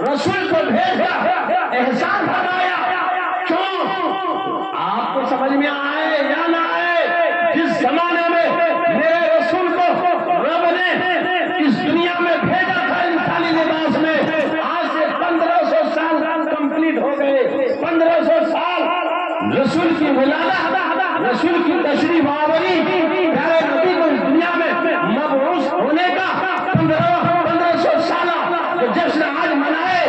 रसूल को भेजा, एहसान फरमाया। क्यों? आपको समझ में आए या ना आए, जिस जमाने में मेरे रसूल को रब ने इस दुनिया में भेजा था इंसानी लिबास में, आज से 1500 साल कंप्लीट हो गए। 1500 साल रसूल की विलादत, रसूल की तशरीफ आवरी, प्यारे नबी को इस दुनिया में मबऊस होने का 1500 साल जो जश्न आज मनाए।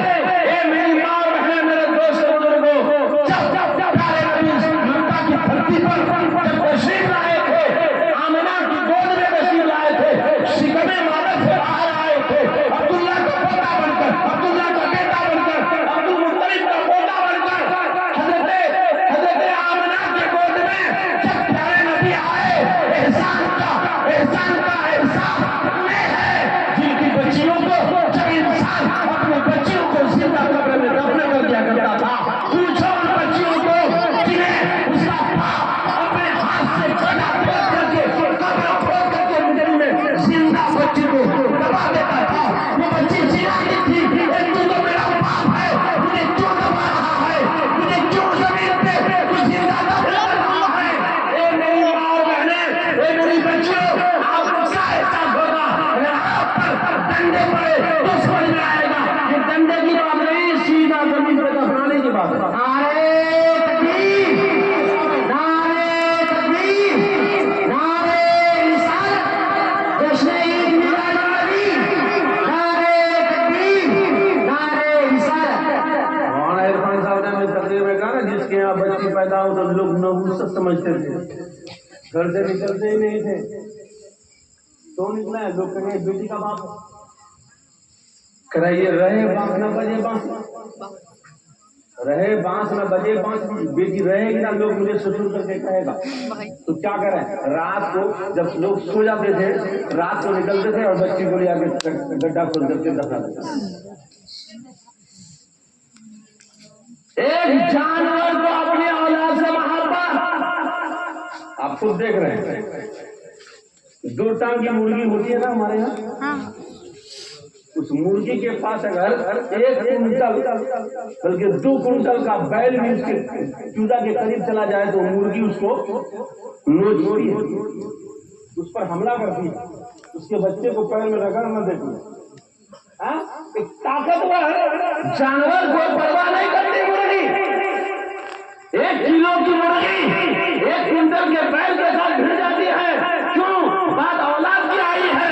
ए मेरी माँ और बहन, मेरे दोस्त बुजुर्गों, जब प्यारे नबी इस मक्का की धरती पर जब तशरीफ लाए थे, आमिना की गोद में तशरीफ लाए थे, शिकमे मादर से बाहर आए थे, अब्दुल्ला का पोता बनकर, अब्दुल्ला का बेटा बनकर, अब्दुल मुत्तलिब का पोता बनकर, हजरत आमिना के गोद में जब प्यारे नबी आए, एहसान का एहसान में है जिनकी बच्चियों को, जब इंसान अपने बच्चियों को जिंदा कब्र में दफन कर दिया करता था, पूछो उन बच्चियों को जिन्हें उसका बाप अपने हाथ से गला तोड़ करके कब्र खोद करके मिट्टी में जिंदा बच्ची को दबा देता था। वो बच्ची चिल्लाती थी, तू तो मेरा बाप है, मुझे क्यों दबा रहा है, मुझे क्यों जमीन पे तू जिंदा दबा रहा है। ए मेरी माँ और बहनें, ए मेरी बच्चियों, आपको क्या एहसास होगा अगर आप पर डंडे पड़े तो समझ में आएगा ये डंडे की बात नहीं, सीधा जमीन पे दफनाने की बात है। नारे तकबीर, नारे तकबीर, नारे रिसालत, जश्न ईद मिलाद नबी, नारे तकबीर, नारे रिसालत। मौलाना इरफान साहब ने अपनी तकरीर में कहा ना, जिसके यहाँ बच्ची पैदा हो तो लोग नबूसत समझते थे, घर से निकलते ही नहीं थे। तो निकला है, लोग कहेंगे बेटी का बाप कराइए, रहे बांस न बजे बांस, रहे बांस न बजे बांस, बेटी रहेगी ना, लोग मुझे ससुर करके कहेगा। तो क्या करें, रात को जब लोग सो जाते थे, रात को निकलते थे और बच्ची को ले आके गड्ढा खोद करके दफना देते। एक जानवर को अपनी औलाद से मोहब्बत, आप खुद देख रहे हैं, 2 टांग की मुर्गी होती है ना हमारे यहाँ, उस मुर्गी के पास अगर 1 कुंटल बल्कि 2 कुंटल का बैल भी उसके चूजा के करीब चला जाए तो मुर्गी उसको नोचती है, उस पर हमला करती है, उसके बच्चे को पैर में रगड़ न देती है। एक ताकतवर जानवर को परवाह नहीं करती मुर्गी, 1 किलो की मुर्गी 1 कुंटल के बैल के साथ भिड़ जाती है। क्यों? बात औलाद की आई है,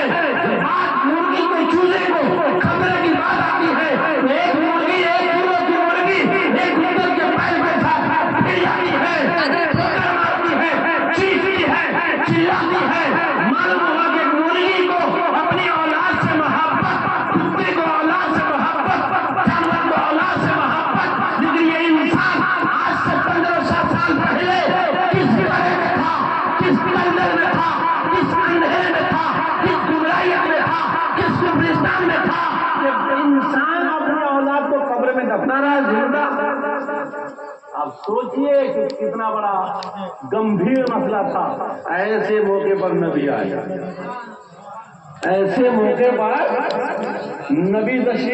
बात मुर्गी को चूजे को खतरे की बात आती है। 1 मुर्गी 1 किलो की मुर्गी 1 कुंटल के बैल के साथ भिड़ जाती है, ठोकर मारती है, चीखती है, चिल्लाती है। मालूम हुआ कि मुर्गी को अपनी औलाद से मोहब्बत, कुत्ते को औलाद से मोहब्बत, जानवर को औलाद से मोहब्बत, लेकिन ये इंसान आज से 1500 साल पहले किस बारे में था, किस अंदर में था, किस अंधेरे में था, किस गुमराहियत में था, किस कुब्रिस्तान में था। इंसान अपनी औलाद को कब्र में दफना रहा है जिंदा। आप सोचिए कि कितना बड़ा गंभीर मसला था। ऐसे मौके पर नबी आया, ऐसे मौके पर नबी तशरीफ